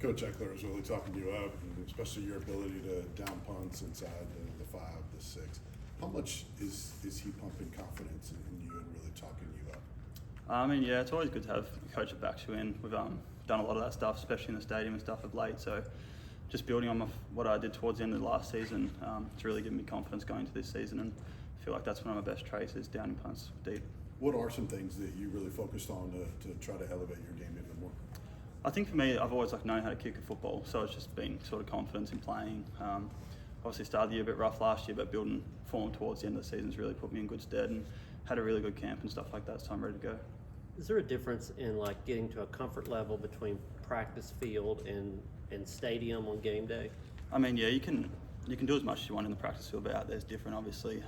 Coach Eckler was really talking you up, and especially your ability to down punts inside the 5, the 6. How much is he pumping confidence in you and really talking you up? I mean, yeah, it's always good to have a coach that backs you in. We've done a lot of that stuff, especially in the stadium and stuff of late. So just building on what I did towards the end of the last season, it's really given me confidence going into this season, and I feel like that's one of my best traits is downing punts deep. What are some things that you really focused on to try to elevate your game even more? I think for me, I've always known how to kick a football, so it's just been sort of confidence in playing. Obviously started the year a bit rough last year, but building form towards the end of the season's really put me in good stead, and had a really good camp and stuff like that, so I'm ready to go. Is there a difference in like getting to a comfort level between practice field and stadium on game day? I mean, yeah, you can do as much as you want in the practice field, but out there's different, obviously.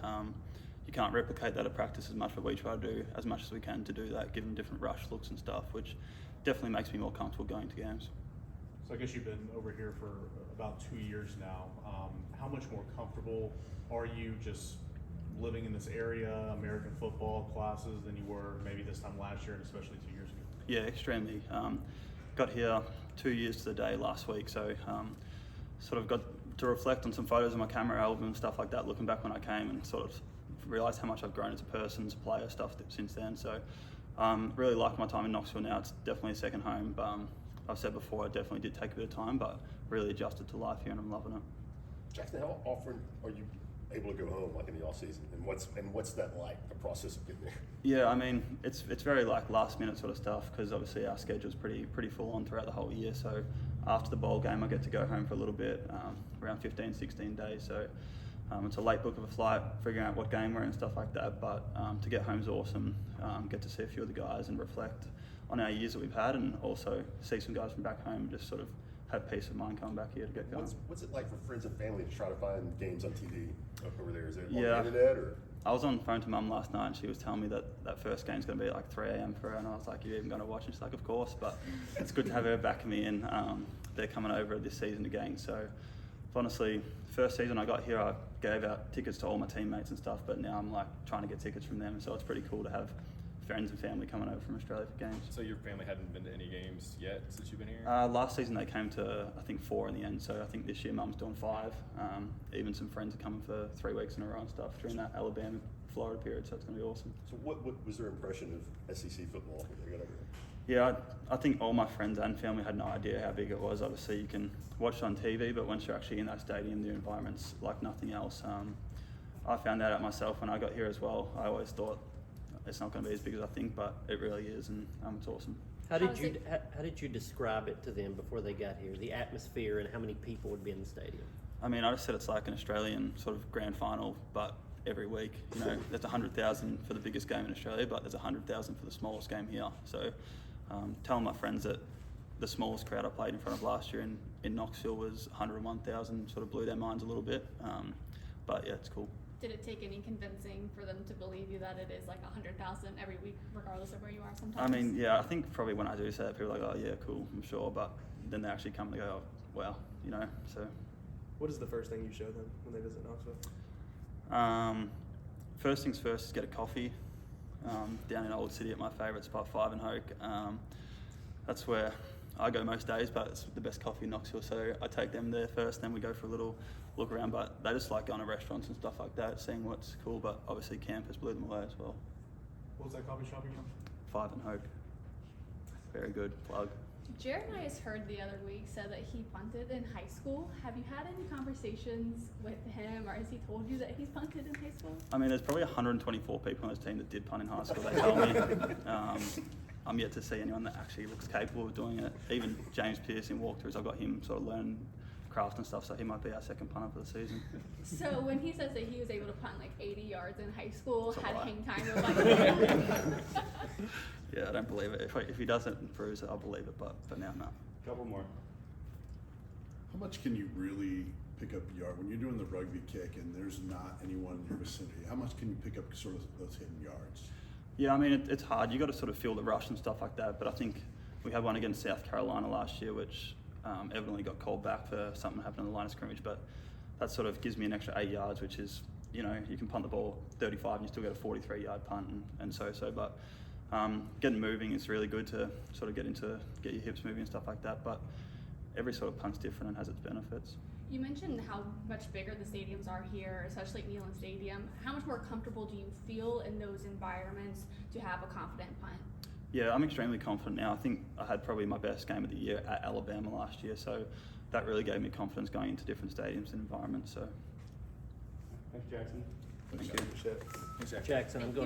You can't replicate that at practice as much, but we try to do as much as we can to do that, give them different rush looks and stuff, which definitely makes me more comfortable going to games. So I guess you've been over here for about 2 years now. How much more comfortable are you just living in this area, American football classes, than you were maybe this time last year and especially 2 years ago? Yeah, extremely. Got here 2 years to the day last week, so sort of got to reflect on some photos of my camera album and stuff like that, looking back when I came, and sort of realised how much I've grown as a person, as a player, stuff since then. So really like my time in Knoxville now. It's definitely a second home. But, I've said before, I definitely did take a bit of time, but really adjusted to life here and I'm loving it. Jackson, how often are you able to go home, like in the off season, and what's that like, the process of getting there? Yeah, I mean, it's very like last minute sort of stuff, because obviously our schedule's pretty full on throughout the whole year. So after the bowl game, I get to go home for a little bit, around 15, 16 days. So it's a late book of a flight, figuring out what game we're in and stuff like that. But to get home's awesome. Get to see a few of the guys and reflect on our years that we've had, and also see some guys from back home and just sort of have peace of mind coming back here to get going. What's it like for friends and family to try to find games on TV over there? Is it on Yeah. the internet or? I was on the phone to Mum last night, and she was telling me that first game's going to be at like 3 a.m. for her, and I was like, "You're even going to watch?" And she's like, "Of course." But it's good to have her backing me in. They're coming over this season again, so honestly, first season I got here, I gave out tickets to all my teammates and stuff, but now I'm like trying to get tickets from them, so it's pretty cool to have friends and family coming over from Australia for games. So your family hadn't been to any games yet since you've been here? Last season they came to, I think, 4 in the end, so I think this year Mum's doing 5. Even some friends are coming for 3 weeks in a row and stuff during that Alabama, Florida period, so it's going to be awesome. So what was their impression of SEC football when they got over here? Yeah, I think all my friends and family had no idea how big it was. Obviously you can watch it on TV, but once you're actually in that stadium, the environment's like nothing else. I found that out myself when I got here as well. I always thought it's not going to be as big as I think, but it really is, and it's awesome. How did you describe it to them before they got here? The atmosphere and how many people would be in the stadium? I mean, I just said it's like an Australian sort of grand final, but every week. You know, there's 100,000 for the biggest game in Australia, but there's 100,000 for the smallest game here. So telling my friends that the smallest crowd I played in front of last year in Knoxville was 101,000 sort of blew their minds a little bit. But yeah, it's cool. Did it take any convincing for them to believe you that it is like 100,000 every week, regardless of where you are sometimes? I mean, yeah, I think probably when I do say that, people are like, oh yeah, cool, I'm sure, but then they actually come and go, oh, wow, you know, so. What is the first thing you show them when they visit Knoxville? First things first is get a coffee down in Old City at my favourite spot, 5 and Hoke. That's where I go most days, but it's the best coffee in Knoxville, so I take them there first, then we go for a little look around, but they just like going to restaurants and stuff like that, seeing what's cool, but obviously campus blew them away as well. What was that coffee shop again? 5 and Hoke. Very good, plug. Jeremiah's heard the other week said that he punted in high school. Have you had any conversations with him, or has he told you that he's punted in high school? I mean, there's probably 124 people on this team that did punt in high school, they tell me. I'm yet to see anyone that actually looks capable of doing it. Even James Pearce in walkthroughs, I've got him sort of learn craft and stuff, so he might be our second punter for the season. So when he says that he was able to punt like 80 yards in high school, That's a had lie. hang time of like Yeah, I don't believe it. If he doesn't and proves it, I'll believe it, but for now, no. Couple more. How much can you really pick up yard when you're doing the rugby kick and there's not anyone in your vicinity? How much can you pick up sort of those hidden yards? Yeah, I mean, it's hard. You got to sort of feel the rush and stuff like that, but I think we had one against South Carolina last year, which evidently got called back for something that happened on the line of scrimmage, but that sort of gives me an extra 8 yards, which is, you know, you can punt the ball 35 and you still get a 43-yard punt and so, but getting moving is really good to sort of get your hips moving and stuff like that, but every sort of punt's different and has its benefits. You mentioned how much bigger the stadiums are here, especially at Neyland Stadium. How much more comfortable do you feel in those environments to have a confident punt? Yeah, I'm extremely confident now. I think I had probably my best game of the year at Alabama last year, so that really gave me confidence going into different stadiums and environments. So, Thanks, Jackson. thank you. Appreciate it. Thanks, Jackson. Jackson, I'm going